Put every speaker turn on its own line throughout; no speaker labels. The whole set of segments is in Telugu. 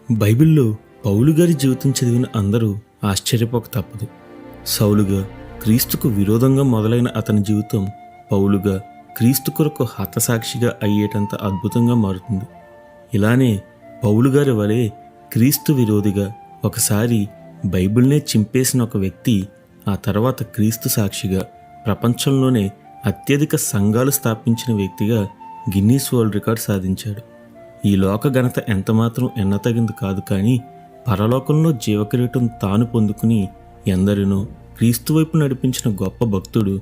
బైబిల్లో పౌలు గారి జీవితం చదివిన అందరూ ఆశ్చర్యపోక తప్పదు. సౌలుగా క్రీస్తుకు విరోధంగా మొదలైన అతని జీవితం పౌలుగా క్రీస్తు కొరకు హతసాక్షిగా అయ్యేటంత అద్భుతంగా మారుతుంది. ఇలానే పౌలు గారి వలె క్రీస్తు విరోధిగా ఒకసారి బైబిల్నే చింపేసిన ఒక వ్యక్తి ఆ తర్వాత క్రీస్తు సాక్షిగా ప్రపంచంలోనే అత్యధిక సంఘాలు స్థాపించిన వ్యక్తిగా గిన్నీస్ వరల్డ్ రికార్డ్ సాధించాడు. ఈ లోక ఘనత ఎంతమాత్రం ఎన్నతగింది కాదు, కానీ పరలోకంలో జీవకిరీటం తాను పొందుకుని ఎందరినో క్రీస్తు వైపు నడిపించిన గొప్ప భక్తుడు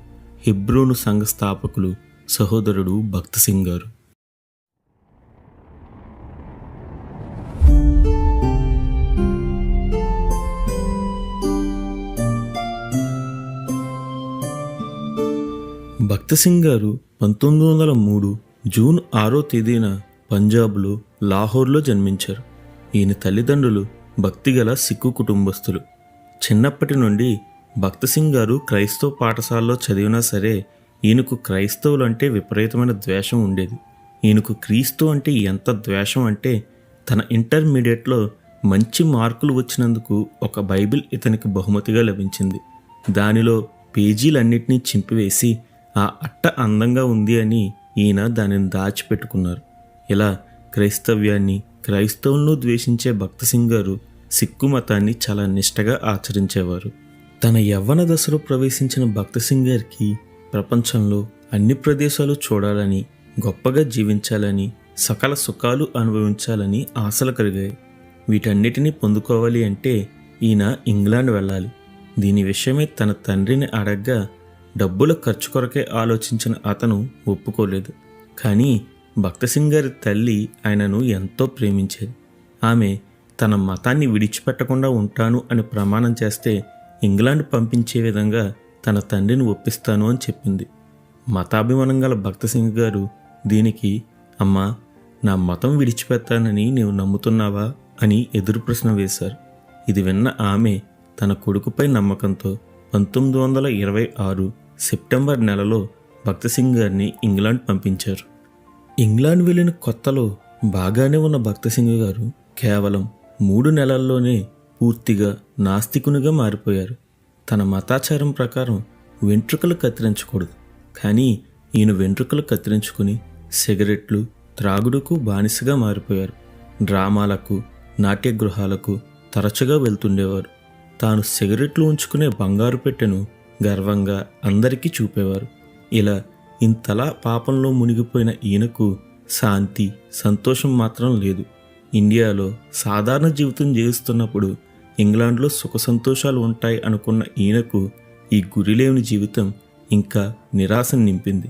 హెబ్రోను సంఘ స్థాపకులు సహోదరుడు భక్త్ సింగ్ గారు. భక్త్ సింగ్ గారు 1903 జూన్ 6వ తేదీన పంజాబ్లో లాహోర్లో జన్మించారు. ఈయన తల్లిదండ్రులు భక్తిగల సిక్కు కుటుంబస్తులు. చిన్నప్పటి నుండి భక్త్ సింగ్ గారు క్రైస్తవ పాఠశాలలో చదివినా సరే ఈయనకు క్రైస్తవులు అంటే విపరీతమైన ద్వేషం ఉండేది. ఈయనకు క్రీస్తు అంటే ఎంత ద్వేషం అంటే తన ఇంటర్మీడియట్లో మంచి మార్కులు వచ్చినందుకు ఒక బైబిల్ ఇతనికి బహుమతిగా లభించింది. దానిలో పేజీలన్నింటినీ చింపివేసి ఆ అట్ట అందంగా ఉంది అని ఈయన దానిని దాచిపెట్టుకున్నారు. ఇలా క్రైస్తవ్యాన్ని క్రైస్తవులను ద్వేషించే భక్త్ సింగ్ గారు సిక్కు మతాన్ని చాలా నిష్టగా ఆచరించేవారు. తన యవ్వన దశలో ప్రవేశించిన భక్త్ సింగ్ గారికి ప్రపంచంలో అన్ని ప్రదేశాలు చూడాలని, గొప్పగా జీవించాలని, సకల సుఖాలు అనుభవించాలని ఆశలు కలిగాయి. వీటన్నిటినీ పొందుకోవాలి అంటే ఈయన ఇంగ్లాండ్ వెళ్ళాలి. దీని విషయమై తన తండ్రిని అడగ్గా డబ్బుల ఖర్చు కొరకే ఆలోచించిన అతను ఒప్పుకోలేదు. కానీ భక్త్ సింగ్ గారి తల్లి ఆయనను ఎంతో ప్రేమించేది. ఆమె తన మతాన్ని విడిచిపెట్టకుండా ఉంటాను అని ప్రమాణం చేస్తే ఇంగ్లాండ్ పంపించే విధంగా తన తండ్రిని ఒప్పిస్తాను అని చెప్పింది. మతాభిమానం గల భక్త్ సింగ్ గారు దీనికి, అమ్మా, నా మతం విడిచిపెట్టానని నీవు నమ్ముతున్నావా అని ఎదురు ప్రశ్న వేశారు. ఇది విన్న ఆమె తన కొడుకుపై నమ్మకంతో 1926 సెప్టెంబర్ నెలలో భక్త్ సింగ్ గారిని ఇంగ్లాండ్ పంపించారు. ఇంగ్లాండ్ వెళ్ళిన కొత్తలో బాగానే ఉన్న భక్త్ సింగ్ గారు కేవలం 3 నెలల్లోనే పూర్తిగా నాస్తికునిగా మారిపోయారు. తన మతాచారం ప్రకారం వెంట్రుకలు కత్తిరించకూడదు, కానీ ఈయన వెంట్రుకలు కత్తిరించుకుని సిగరెట్లు, త్రాగుడుకు బానిసగా మారిపోయారు. డ్రామాలకు, నాట్యగృహాలకు తరచుగా వెళ్తుండేవారు. తాను సిగరెట్లు ఉంచుకునే బంగారు పెట్టెను గర్వంగా అందరికీ చూపేవారు. ఇలా ఇంతలా పాపంలో మునిగిపోయిన ఈయనకు శాంతి, సంతోషం మాత్రం లేదు. ఇండియాలో సాధారణ జీవితం జీవిస్తున్నప్పుడు ఇంగ్లాండ్లో సుఖ సంతోషాలు ఉంటాయి అనుకున్న ఈయనకు ఈ గురిలేని జీవితం ఇంకా నిరాశను నింపింది.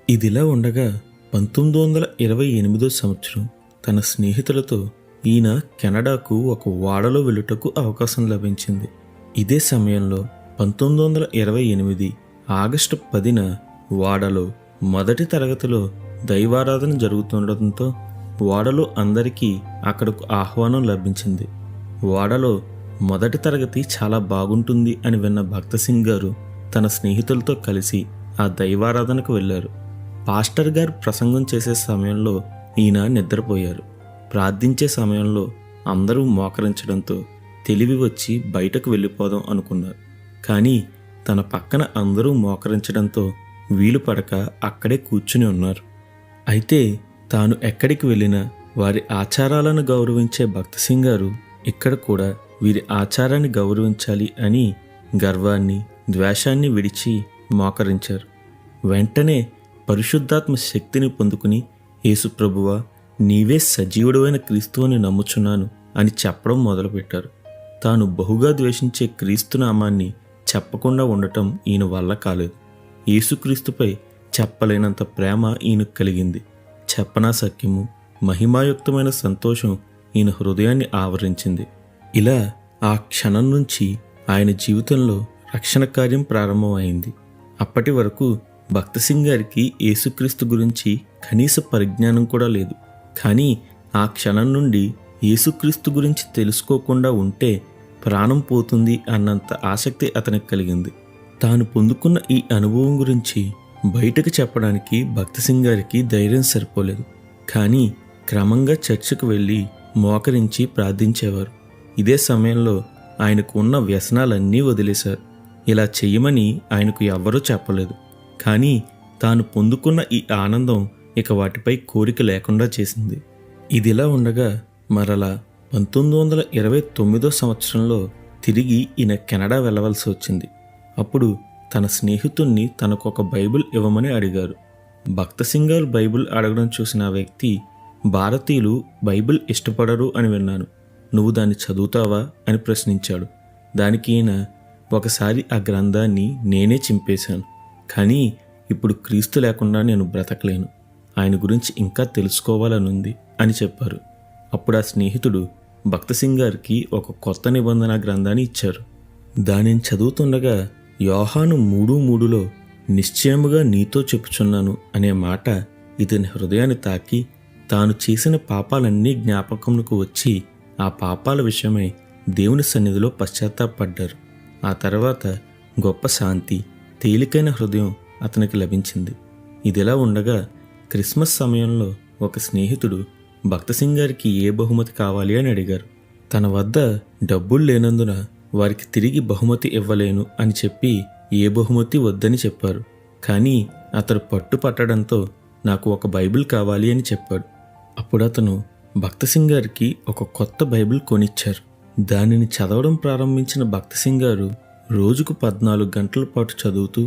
ఇదిలా ఉండగా 1928 సంవత్సరం తన స్నేహితులతో ఈయన కెనడాకు ఒక ఓడలో వెళ్ళుటకు అవకాశం లభించింది. ఇదే సమయంలో 1928 ఆగస్టు 10న ఓడలో మొదటి తరగతిలో దైవారాధన జరుగుతుండటంతో ఓడలో అందరికీ అక్కడకు ఆహ్వానం లభించింది. ఓడలో మొదటి తరగతి చాలా బాగుంటుంది అని విన్న భక్త్ సింగ్ గారు తన స్నేహితులతో కలిసి ఆ దైవారాధనకు వెళ్ళారు. పాస్టర్ గారు ప్రసంగం చేసే సమయంలో ఈయన నిద్రపోయారు. ప్రార్థించే సమయంలో అందరూ మోకరించడంతో తెలివి వచ్చి బయటకు వెళ్ళిపోదాం అనుకున్నారు. కానీ తన పక్కన అందరూ మోకరించడంతో వీలు పడక అక్కడే కూర్చుని ఉన్నారు. అయితే తాను ఎక్కడికి వెళ్ళినా వారి ఆచారాలను గౌరవించే భక్త్ సింగ్ గారు ఇక్కడ కూడా వీరి ఆచారాన్ని గౌరవించాలి అని గర్వాన్ని, ద్వేషాన్ని విడిచి మోకరించారు. వెంటనే పరిశుద్ధాత్మ శక్తిని పొందుకుని, యేసు ప్రభువా, నీవే సజీవుడైన క్రీస్తు అని నమ్ముచున్నాను అని చెప్పడం మొదలుపెట్టారు. తాను బహుగా ద్వేషించే క్రీస్తు నామాన్ని చెప్పకుండా ఉండటం ఈయన వల్ల కాలేదు. యేసుక్రీస్తుపై చెప్పలేనంత ప్రేమ ఈయనకు కలిగింది. చెప్పనా సఖ్యము, మహిమాయుక్తమైన సంతోషం ఈయన హృదయాన్ని ఆవరించింది. ఇలా ఆ క్షణం నుంచి ఆయన జీవితంలో రక్షణ కార్యం ప్రారంభమైంది. అప్పటి వరకు భక్త్ సింగ్ గారికి యేసుక్రీస్తు గురించి కనీస పరిజ్ఞానం కూడా లేదు. కానీ ఆ క్షణం నుండి యేసుక్రీస్తు గురించి తెలుసుకోకుండా ఉంటే ప్రాణం పోతుంది అన్నంత ఆసక్తి అతనికి కలిగింది. తాను పొందుకున్న ఈ అనుభవం గురించి బయటకు చెప్పడానికి భక్త్ సింగ్ గారికి ధైర్యం సరిపోలేదు. కానీ క్రమంగా చర్చికి వెళ్ళి మోకరించి ప్రార్థించేవారు. ఇదే సమయంలో ఆయనకు ఉన్న వ్యసనాలన్నీ వదిలేశారు. ఇలా చెయ్యమని ఆయనకు ఎవ్వరూ చెప్పలేదు. కానీ తాను పొందుకున్న ఈ ఆనందం ఇక వాటిపై కోరిక లేకుండా చేసింది. ఇదిలా ఉండగా మరలా 1929 సంవత్సరంలో తిరిగి ఈయన కెనడా వెళ్ళవలసి వచ్చింది. అప్పుడు తన స్నేహితుణ్ణి తనకొక బైబిల్ ఇవ్వమని అడిగారు. భక్త సింగ్ గారు బైబిల్ అడగడం చూసిన ఆ వ్యక్తి, భారతీయులు బైబిల్ ఇష్టపడరు అని విన్నాను, నువ్వు దాన్ని చదువుతావా అని ప్రశ్నించాడు. దానికి ఈయన, ఒకసారి ఆ గ్రంథాన్ని నేనే చింపేశాను, కానీ ఇప్పుడు క్రీస్తు లేకుండా నేను బ్రతకలేను, ఆయన గురించి ఇంకా తెలుసుకోవాలనుంది అని చెప్పారు. అప్పుడు ఆ స్నేహితుడు భక్త సింగ్ గారికి ఒక కొత్త నిబంధన గ్రంథాన్ని ఇచ్చారు. దానిని చదువుతుండగా యోహాను 3:3లో నిశ్చయముగా నీతో చెప్పుచున్నాను అనే మాట ఇతని హృదయాన్ని తాకి, తాను చేసిన పాపాలన్నీ జ్ఞాపకంకు వచ్చి ఆ పాపాల విషయమై దేవుని సన్నిధిలో పశ్చాత్తాపడ్డారు. ఆ తర్వాత గొప్ప శాంతి, తేలికైన హృదయం అతనికి లభించింది. ఇదిలా ఉండగా క్రిస్మస్ సమయంలో ఒక స్నేహితుడు భక్త సింగ్ గారికి ఏ బహుమతి కావాలి అని అడిగారు. తన వద్ద డబ్బులు లేనందున వారికి తిరిగి బహుమతి ఇవ్వలేను అని చెప్పి ఏ బహుమతి వద్దని చెప్పారు. కానీ అతడు పట్టుపట్టడంతో నాకు ఒక బైబిల్ కావాలి అని చెప్పాడు. అప్పుడు అతను భక్త సింగ్ గారికి ఒక కొత్త బైబిల్ కొనిచ్చారు. దానిని చదవడం ప్రారంభించిన భక్త సింగ్ గారు రోజుకు 14 గంటల పాటు చదువుతూ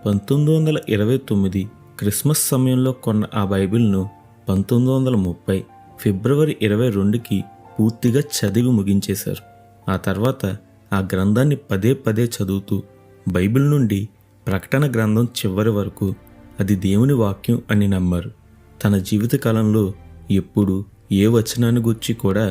1929 క్రిస్మస్ సమయంలో కొన్న ఆ బైబిల్ను 1930 ఫిబ్రవరి 22కి పూర్తిగా చదివి ముగించేశారు. ఆ తర్వాత ఆ గ్రంథాన్ని పదే పదే చదువుతూ బైబిల్ నుండి ప్రకటన గ్రంథం చివరి వరకు అది దేవుని వాక్యం అని నమ్మారు. తన జీవితకాలంలో ఎప్పుడు ఏ వచనాన్ని గురించి కూడా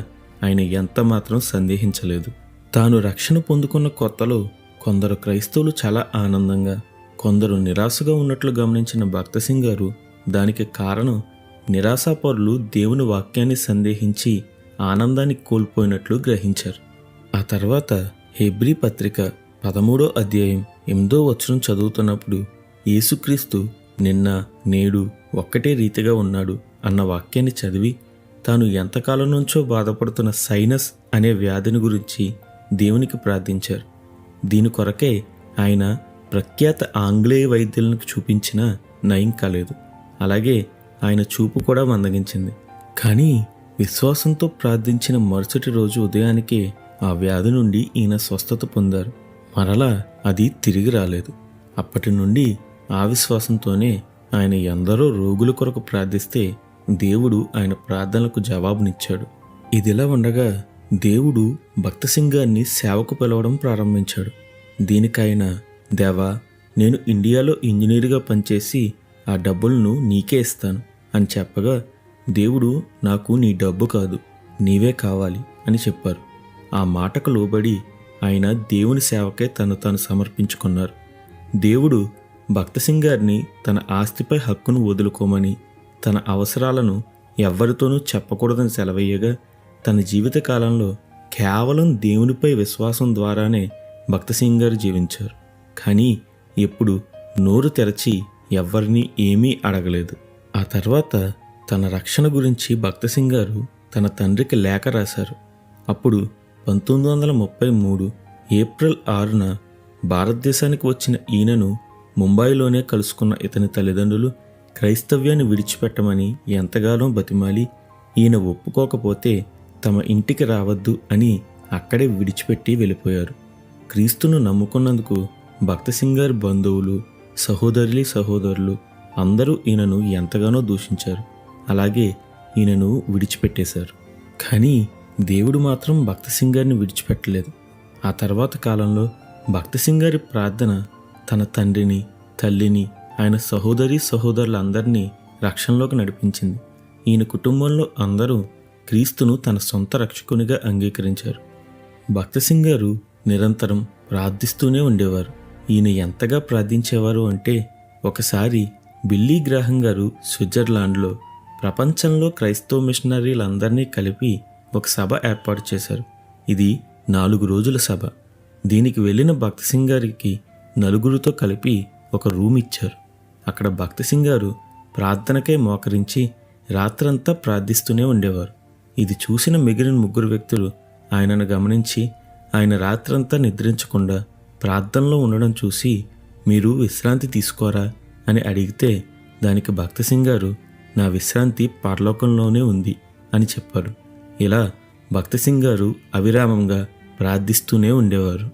ఆయన ఎంత మాత్రం సందేహించలేదు. తాను రక్షణ పొందుకున్న కొత్తలో కొందరు క్రైస్తవులు చాలా ఆనందంగా, కొందరు నిరాశగా ఉన్నట్లు గమనించిన భక్త సింగ్ గారు దానికి కారణం నిరాశాపరులు దేవుని వాక్యాన్ని సందేహించి ఆనందాన్ని కోల్పోయినట్లు గ్రహించారు. ఆ తర్వాత హెబ్రీ పత్రిక 13వ అధ్యాయం 8వ వచనం చదువుతున్నప్పుడు యేసుక్రీస్తు నిన్న నేడు ఒక్కటే రీతిగా ఉన్నాడు అన్న వాక్యాన్ని చదివి తాను ఎంతకాలం నుంచో బాధపడుతున్న సైనస్ అనే వ్యాధిని గురించి దేవునికి ప్రార్థించారు. దీని కొరకే ఆయన ప్రఖ్యాత ఆంగ్లేయ వైద్యులకు చూపించినా నయం కాలేదు. అలాగే ఆయన చూపు కూడా మందగించింది. కానీ విశ్వాసంతో ప్రార్థించిన మరుసటి రోజు ఉదయానికే ఆ వ్యాధి నుండి ఈయన స్వస్థత పొందారు. మరలా అది తిరిగి రాలేదు. అప్పటి నుండి ఆ విశ్వాసంతోనే ఆయన ఎందరో రోగుల కొరకు ప్రార్థిస్తే దేవుడు ఆయన ప్రార్థనలకు జవాబునిచ్చాడు. ఇదిలా ఉండగా దేవుడు భక్త సింగ్ గారిని సేవకు పిలవడం ప్రారంభించాడు. దీనికైన, దేవా, నేను ఇండియాలో ఇంజనీర్గా పనిచేసి ఆ డబ్బులను నీకే ఇస్తాను అని చెప్పగా దేవుడు, నాకు నీ డబ్బు కాదు, నీవే కావాలి అని చెప్పారు. ఆ మాటకు లోబడి ఆయన దేవుని సేవకే తను తాను సమర్పించుకున్నారు. దేవుడు భక్త సింగ్ గారిని తన ఆస్తిపై హక్కును వదులుకోమని, తన అవసరాలను ఎవ్వరితోనూ చెప్పకూడదని సెలవయ్యగా తన జీవితకాలంలో కేవలం దేవునిపై విశ్వాసం ద్వారానే భక్త సింగ్ గారు జీవించారు. కానీ ఎప్పుడు నోరు తెరచి ఎవ్వరినీ ఏమీ అడగలేదు. ఆ తర్వాత తన రక్షణ గురించి భక్త సింగ్ గారు తన తండ్రికి లేఖ రాశారు. అప్పుడు 1933 ఏప్రిల్ 6న భారతదేశానికి వచ్చిన ఈయనను ముంబైలోనే కలుసుకున్న ఇతని తల్లిదండ్రులు క్రైస్తవ్యాన్ని విడిచిపెట్టమని ఎంతగానో బతిమాలి ఈయన ఒప్పుకోకపోతే తమ ఇంటికి రావద్దు అని అక్కడే విడిచిపెట్టి వెళ్ళిపోయారు. క్రీస్తును నమ్ముకున్నందుకు భక్త సింగ్ గారి బంధువులు, సహోదరులు అందరూ ఈయనను ఎంతగానో దూషించారు. అలాగే ఈయనను విడిచిపెట్టేశారు. కానీ దేవుడు మాత్రం భక్త సింగ్ గారిని విడిచిపెట్టలేదు. ఆ తర్వాత కాలంలో భక్త సింగ్ గారి ప్రార్థన తన తండ్రిని, తల్లిని, ఆయన సహోదరులందరినీ రక్షణలోకి నడిపించింది. ఈయన కుటుంబంలో అందరూ క్రీస్తును తన సొంత రక్షకునిగా అంగీకరించారు. భక్త సింగ్ గారు నిరంతరం ప్రార్థిస్తూనే ఉండేవారు. ఈయన ఎంతగా ప్రార్థించేవారు అంటే, ఒకసారి బిల్లీ గ్రాహం గారు స్విట్జర్లాండ్లో ప్రపంచంలో క్రైస్తవ మిషనరీలందరినీ కలిపి ఒక సభ ఏర్పాటు చేశారు. ఇది 4 రోజుల సభ. దీనికి వెళ్ళిన భక్త సింగ్ గారికి నలుగురితో కలిపి ఒక రూమ్ ఇచ్చారు. అక్కడ భక్త సింగ్ గారు ప్రార్థనకై మోకరించి రాత్రంతా ప్రార్థిస్తూనే ఉండేవారు. ఇది చూసిన మిగిలిన 3 వ్యక్తులు ఆయనను గమనించి ఆయన రాత్రంతా నిద్రించకుండా ప్రార్థనలో ఉండడం చూసి, మీరు విశ్రాంతి తీసుకోరా అని అడిగితే, దానికి భక్త సింగ్ గారు, నా విశ్రాంతి పరలోకంలోనే ఉంది అని చెప్పారు. ఇలా భక్త సింగ్ గారు అవిరామంగా ప్రార్థిస్తూనే ఉండేవారు.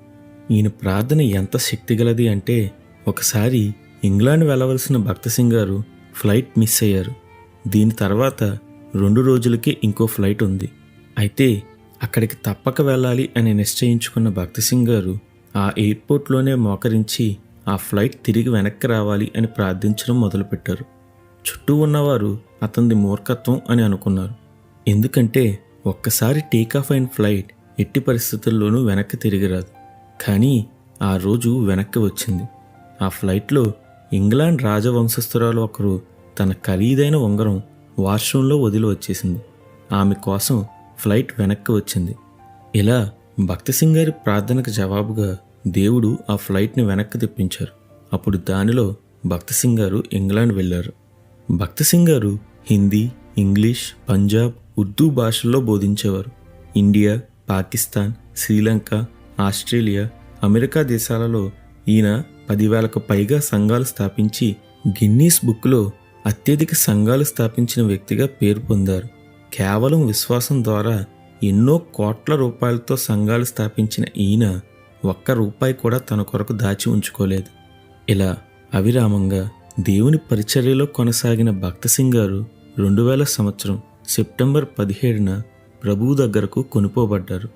ఈయన ప్రార్థన ఎంత శక్తిగలది అంటే, ఒకసారి ఇంగ్లాండ్ వెళ్ళవలసిన భక్త సింగ్ గారు ఫ్లైట్ మిస్ అయ్యారు. దీని తర్వాత 2 రోజులకే ఇంకో ఫ్లైట్ ఉంది. అయితే అక్కడికి తప్పక వెళ్ళాలి అని నిశ్చయించుకున్న భక్త సింగ్ గారు ఆ ఎయిర్పోర్ట్లోనే మోకరించి ఆ ఫ్లైట్ తిరిగి వెనక్కి రావాలి అని ప్రార్థించడం మొదలుపెట్టారు. చుట్టూ ఉన్నవారు అతనిది మూర్ఖత్వం అని అనుకున్నారు. ఎందుకంటే ఒక్కసారి టేకాఫ్ అయిన ఫ్లైట్ ఎట్టి పరిస్థితుల్లోనూ వెనక్కి తిరిగి రాదు. కానీ ఆ రోజు వెనక్కి వచ్చింది. ఆ ఫ్లైట్లో ఇంగ్లాండ్ రాజవంశస్థురాలు ఒకరు తన ఖరీదైన ఉంగరం వాష్రూంలో వదిలి వచ్చేసింది. ఆమె కోసం ఫ్లైట్ వెనక్కి వచ్చింది. ఇలా భక్త సింగ్ గారి ప్రార్థనకు జవాబుగా దేవుడు ఆ ఫ్లైట్ని వెనక్కి తెప్పించారు. అప్పుడు దానిలో భక్త సింగ్ గారు ఇంగ్లాండ్ వెళ్ళారు. భక్త సింగ్ గారు హిందీ, ఇంగ్లీష్, పంజాబ్, ఉర్దూ భాషల్లో బోధించేవారు. India, Pakistan, Sri Lanka, Australia, America దేశాలలో ఈయన 10,000కు పైగా సంఘాలు స్థాపించి గిన్నీస్ బుక్లో అత్యధిక సంఘాలు స్థాపించిన వ్యక్తిగా పేరు పొందారు. కేవలం విశ్వాసం ద్వారా ఎన్నో కోట్ల రూపాయలతో సంఘాలు స్థాపించిన ఈయన ₹1 కూడా తన కొరకు దాచి ఉంచుకోలేదు. ఇలా అవిరామంగా దేవుని పరిచర్యలో కొనసాగిన భక్త సింగ్ గారు 2000 సంవత్సరం సెప్టెంబర్ 17న ప్రభువు దగ్గరకు కొనుపోబడ్డారు.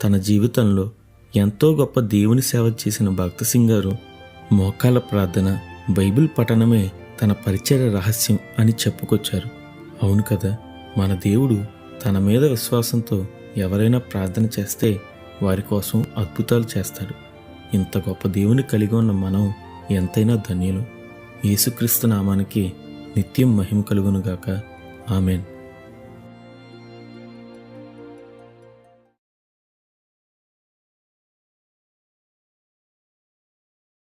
తన జీవితంలో ఎంతో గొప్ప దేవుని సేవ చేసిన భక్త సింగ్ గారు మోకాళ్ళ ప్రార్థన, బైబిల్ పఠనమే తన పరిచర్య రహస్యం అని చెప్పుకొచ్చారు. అవును కదా, మన దేవుడు తన మీద విశ్వాసంతో ఎవరైనా ప్రార్థన చేస్తే వారి కోసం అద్భుతాలు చేస్తాడు. ఇంత గొప్ప దేవుని కలిగి ఉన్న మనం ఎంతైనా ధన్యులు. యేసుక్రీస్తు నామానికి నిత్యం మహిమ కలుగునుగాక. ఆమెన్.